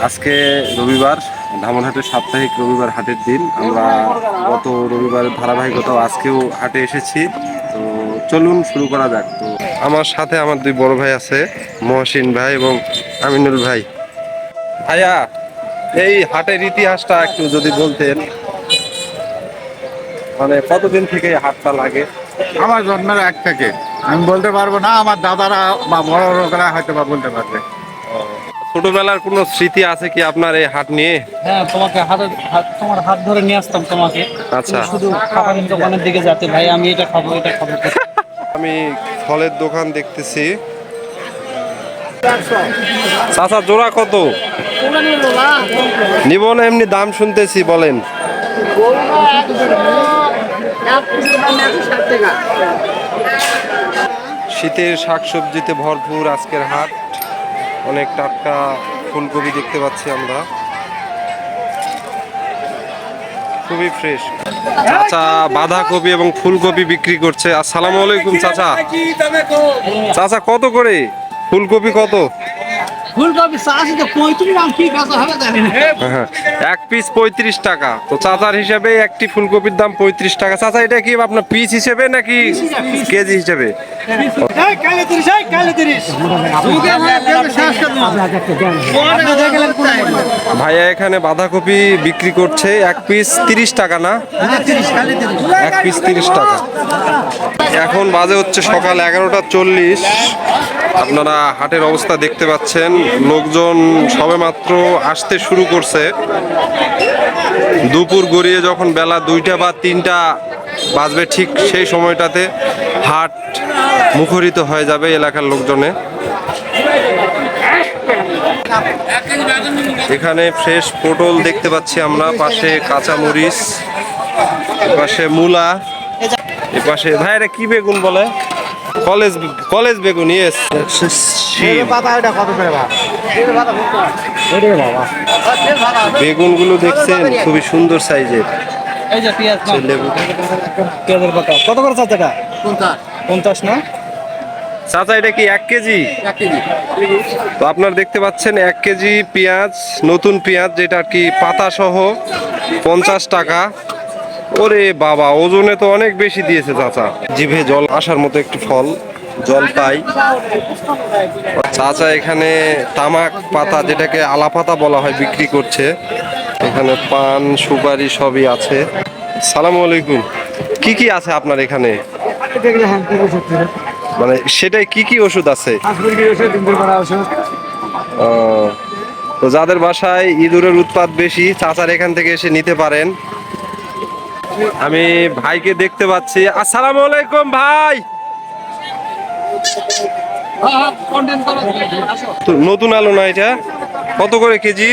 আজকে রবিবার, ধামনহাটের সাপ্তাহিক রবিবার হাটের দিন। আমরা গত রবিবারের ধারাবাহিকতাও আজকেও হাটে এসেছি। তো চলুন শুরু করা যাক। তো আমার সাথে আমার দুই বড় ভাই আছে, মহসিন ভাই এবং আমিনুল ভাই। ভাইয়া, এই হাটের ইতিহাসটা একটু যদি বলতেন, মানে কতদিন থেকে এই হাটটা লাগে? আমার জন্মের এক থেকে আমি বলতে পারবো না, আমার দাদারা বা বড় লোকেরা হয়তো বা বলতে পারবে। ছোটবেলার কোনো স্মৃতি আছে কি আপনার এই হাট নিয়ে? হ্যাঁ, তোমাকে তোমার হাত ধরে নিয়ে আসতাম তোমাকে। আচ্ছা, শুধু খাবারের দোকানের দিকে যাতে, ভাই আমি এটা খাবো এটা খাবো। আমি ফলের দোকান দেখতেছি। চাচা জোড়া কত নিব? না এমনি দাম শুনতেছি, বলেন। শীতের শাকসবজিতে ভরপুর আজকের হাট। অনেক টাটকা ফুলকপি দেখতে পাচ্ছি আমরা, খুবই ফ্রেশ। চাচা বাঁধাকপি এবং ফুলকপি বিক্রি করছে। আসসালামু আলাইকুম চাচা। চাচা কত করে ফুলকপি? কত? ফুলকপি চাষি তো 35 দাম, কি কাঁচা হবে জানেন? হ্যাঁ, এক পিস 35 টাকা। তো চাচার হিসাবে একটি ফুলকপির দাম 35 টাকা। চাচা এটা কি আপনার পিস হিসেবে নাকি কেজি হিসেবে? ভাইয়া এখানে বাঁধাকপি বিক্রি করছে এক পিস 30 টাকা না? এক পিস 30 টাকা। এখন বাজে হচ্ছে সকাল 11টা 40। আপনারা হাটের অবস্থা দেখতে পাচ্ছেন, লোকজন সবেমাত্র আসতে শুরু করছে। দুপুর গড়িয়ে যখন বেলা 2টা বা 3টা বাজবে, ঠিক সেই সময়টাতে হাট মুখরিত হয়ে যাবে এলাকার লোকজনে। এখানে ফ্রেশ পটল দেখতে পাচ্ছি আমরা, পাশে কাঁচামরিচ, পাশে মূলা, এ পাশে ভাই এটা কি বেগুন বলে? কলেজ বেগুন। ইয়েস। বেগুনগুলো দেখছেন খুবই সুন্দর সাইজের। এই যে পেঁয়াজ, পেঁয়াজের পাতা কত করে চাচাটা? 50 না চাচা এটা কি 1 কেজি? 1 কেজি। তো আপনারা দেখতে পাচ্ছেন 1 কেজি পেঁয়াজ, নতুন পেঁয়াজ যেটা আর কি পাতা সহ 50 টাকা। ওরে বাবা, ওজনে তো অনেক বেশি দিয়েছে চাচা। জিভে জল আসার মতো একটি ফল, জলপাই। চাচা এখানে তামাক পাতা, যেটাকে আলা পাতা বলা হয়, বিক্রি করছে। এখানে পান সুপারি সবই আছে। সালামু আলাইকুম। কি কি আছে আপনার এখানে? মানে সেটাই কি কি ওষুধ আছে? তো যাদের বাসায় ইঁদুরের উৎপাত বেশি, চাচার এখান থেকে এসে নিতে পারেন। আমি ভাইকে দেখতে পাচ্ছি। আসসালামু আলাইকুম ভাই। নতুন আলু না এটা? কত করে কেজি?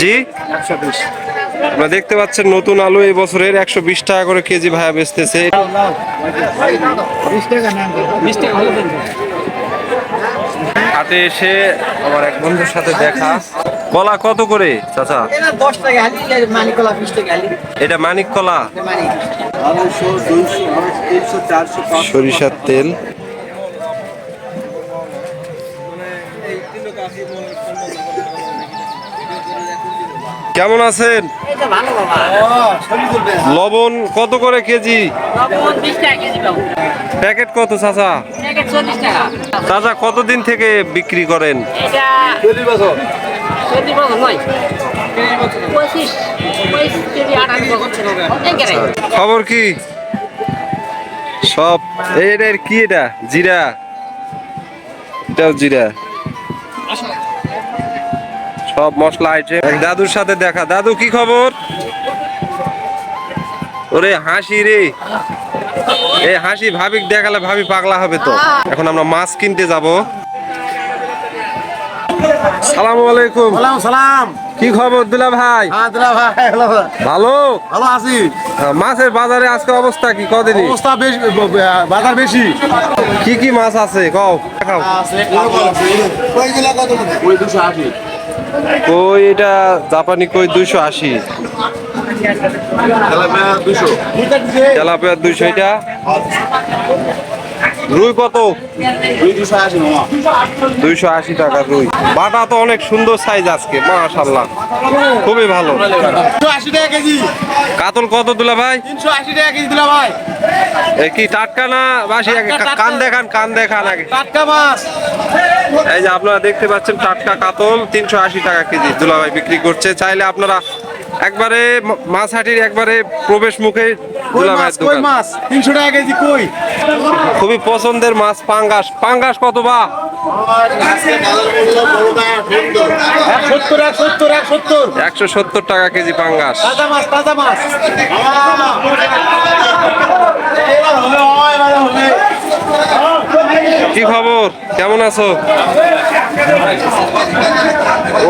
জি, 120। আপনারা দেখতে পাচ্ছেন নতুন আলু এই বছরের 120 টাকা করে কেজি ভাইয়া বেচতেছে। হাটে এসে আমার এক বন্ধুর সাথে দেখা। কলা কত করে চাচা? 10 টাকা হালি, মানিক কলা 20 টাকা হালি। এটা মানিক কলা। 200, 200, 300, 400। সরিষার তেল। কেমন আছেন? ভালো বাবা। লবণ কত করে কেজি? লবণ 20 টাকা কেজি পাবো। প্যাকেট কত চাচা? প্যাকেট 40 টাকা। চাচা কতদিন থেকে বিক্রি করেন? এটা 40 বছর। 40 বছর নয়। 25 কেজি 28 বছর ছিল। খবর কি? সব এর কি এটা? জিরা। এটাও জিরা। সব মশলা আইটেম। দাদুর সাথে দেখা। দাদু কি খবর? ওরে হাসি রে, এই হাসি ভাবি দেখালে ভাবি পাগলা হবে। তো এখন আমরা মাছ কিনতে যাব। সালামু আলাইকুম। সালাম। কি খবর দুলা ভাই? ভালো ভালো আছি। মাছের বাজারে আজকে অবস্থা কি? কদিন অবস্থা বেশি, বাজার বেশি। কি কি মাছ আছে কও? দেখাও। কই এটা জাপানি কই 280, তেলাপিয়া 200, এটা রুই কত? 280 টাকা রুই। বাটা তো অনেক সুন্দর সাইজ আজকে, মাশাআল্লাহ, খুবই ভালো। 380 টাকা কেজি। কাতল কত দুলা ভাই? 380 টাকা কেজি দিলা ভাই। এ কি টাটকা না বাসি? আগে কান দেখান আগে। টাটকা মাছ। এই যে আপনারা দেখতে পাচ্ছেন টাটকা কাতল 380 টাকা কেজি দুলা ভাই বিক্রি করছে। চাইলে আপনারা একবারে মাছহাটির একবারে প্রবেশ মুখে দুলা ভাইয়ের কই দোকান। মাছ 300 টাকা কেজি কই। খুবই পছন্দের মাছ পাঙ্গাস। পাঙ্গাস কত বা? 170 টাকা কেজি পাঙ্গাস। তাজা মাছ তাজা মাছ। কি খবর, কেমন আছো?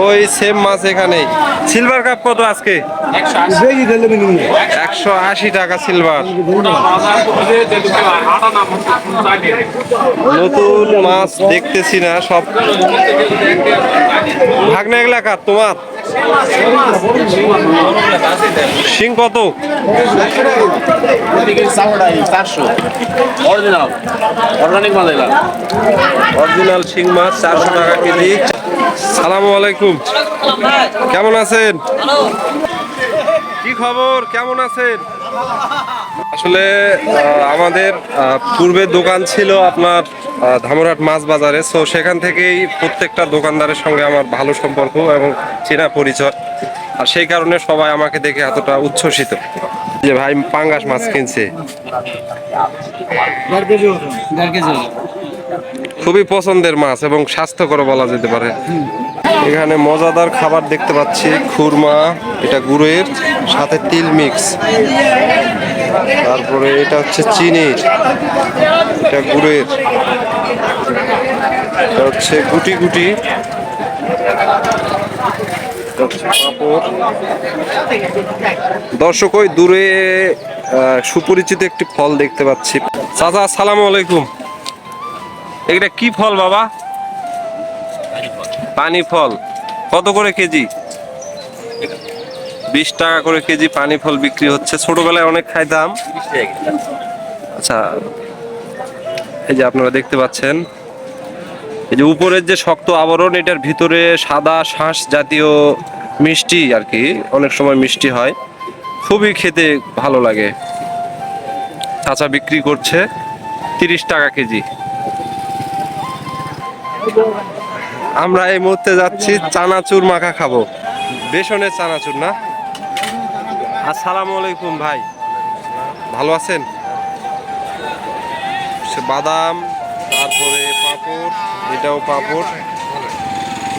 ওই সেম মাছ এখানেই। সিলভার কাপ কত আজকে? 180 টাকা সিলভার। নতুন মাছ দেখতেছি না সব। ভাগনা এলাকার তোমার শিং কত? 400 অরিজিনাল অর্গানিক মাল এগুলা। অরিজিনাল শিং মাছ 400 টাকা কেজি। সালামু আলাইকুম, কেমন আছেন? কি খবর, কেমন আছেন? আসলে আমাদের পূর্বে দোকান ছিল আপনার ধামরাট মাছ বাজারে। সো সেখান থেকেই প্রত্যেকটা দোকানদারের সঙ্গে আমার ভালো সম্পর্ক এবং চেনা পরিচয়, আর সেই কারণে সবাই আমাকে দেখে এতটা উচ্ছ্বসিত যে ভাই পাঙ্গাস মাছ কিনছে। খুবই পছন্দের মাছ এবং স্বাস্থ্যকর বলা যেতে পারে। এখানে মজাদার খাবার দেখতে পাচ্ছি, খুরমা, এটা গুড়ের সাথে তিল মিক্স, তারপরে এটা হচ্ছে চিনির, এটা গুড়ের, এটা হচ্ছে গুটি গুটি, এটা হচ্ছে পাঁপড়। দর্শক ওই দূরে সুপরিচিত একটি ফল দেখতে পাচ্ছি। চাচা আসসালামু আলাইকুম, এটা কি ফল বাবা? পানি ফল। কত করে কেজি? 20 টাকা করে কেজি পানি ফল বিক্রি হচ্ছে। ছোটবেলায় অনেক খাইতাম। আচ্ছা, এই যে আপনারা দেখতে পাচ্ছেন, এই যে উপরের যে শক্ত আবরণ, এটার ভিতরে সাদা শাঁস জাতীয় মিষ্টি আর কি, অনেক সময় মিষ্টি হয়, খুবই খেতে ভালো লাগে। চাচা বিক্রি করছে 30 টাকা কেজি। আমরা এই মুহূর্তে যাচ্ছি চানাচুর মাখা খাবো, বেসনের চানাচুর না। আসসালামু আলাইকুম ভাই, ভালো আছেন? বাদাম, তারপরে পাঁপড়, এটাও পাঁপড়,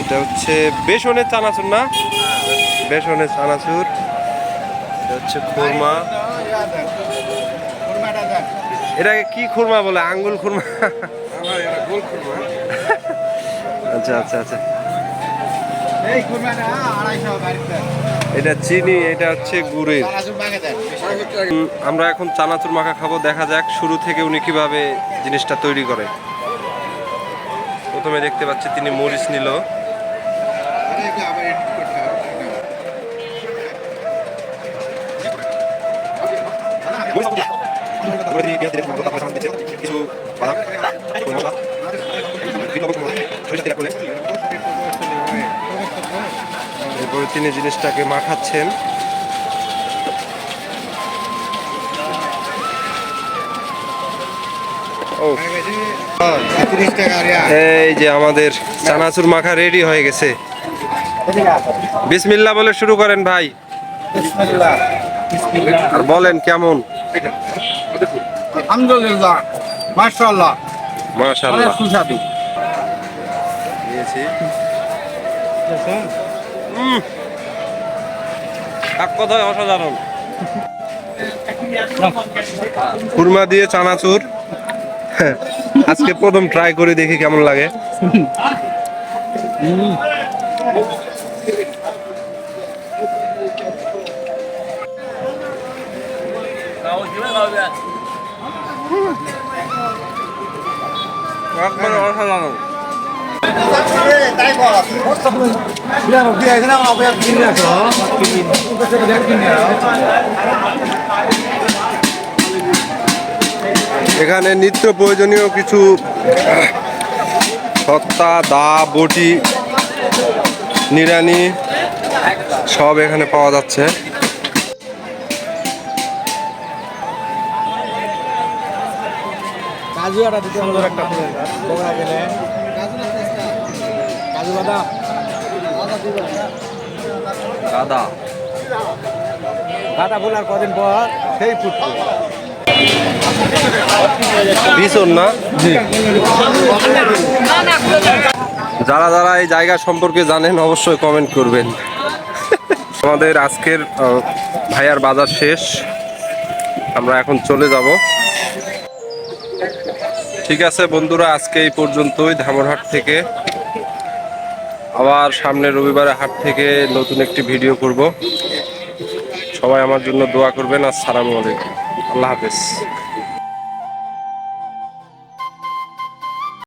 এটা হচ্ছে বেসনের চানাচুর না, বেসনের চানাচুর, এটা হচ্ছে খুরমা। এটাকে কি খুরমা বলে? আঙ্গুল খুরমা? আচ্ছা আচ্ছা আচ্ছা, এটা চিনি, এটা হচ্ছে গুড়ের। আমরা এখন চানাচুর মাখা খাবো, দেখা যাক শুরু থেকে উনি কিভাবে জিনিসটা তৈরি করে। প্রথমে দেখতে পাচ্ছি তিনি মরিচ নিল, এরপরে তিনি জিনিসটাকে মাখাচ্ছেন। এই যে আমাদের চানাচুর মাখা রেডি হয়ে গেছে। বিসমিল্লাহ বলে শুরু করেন ভাই, আর বলেন কেমন? আলহামদুলিল্লাহ, মাশাআল্লাহ, মাশাআল্লাহ। সুস্বাদু। দিয়েছি এক কথায় অসাধারণ। খুরমা দিয়ে চানাচুর আজকে প্রথম ট্রাই করে দেখি কেমন লাগে। একবারে অসাধারণ। এখানে নিত্য প্রয়োজনীয় কিছু সত্তা, দা, বটি, নিড়ানি সব এখানে পাওয়া যাচ্ছে। কাজু আটা দিতে সুন্দর একটা ফুলের গাছ বগুড়া গেলে কাজু বাদাম গাদা গাঁদা ফুল আর কদিন পর সেই ফুটবে। ভীষণ না? যারা যারা এই জায়গা সম্পর্কে জানেন অবশ্যই কমেন্ট করবেন। আমাদের আজকের ভাইয়ার বাজার শেষ, আমরা এখন চলে যাব। ঠিক আছে বন্ধুরা, আজকে এই পর্যন্তই ধামরহাট থেকে। আবার সামনে রবিবারে হাট থেকে নতুন একটি ভিডিও করব। সবাই আমার জন্য দোয়া করবেন। আসসালামু আলাইকুম, আল্লাহ হাফেজ।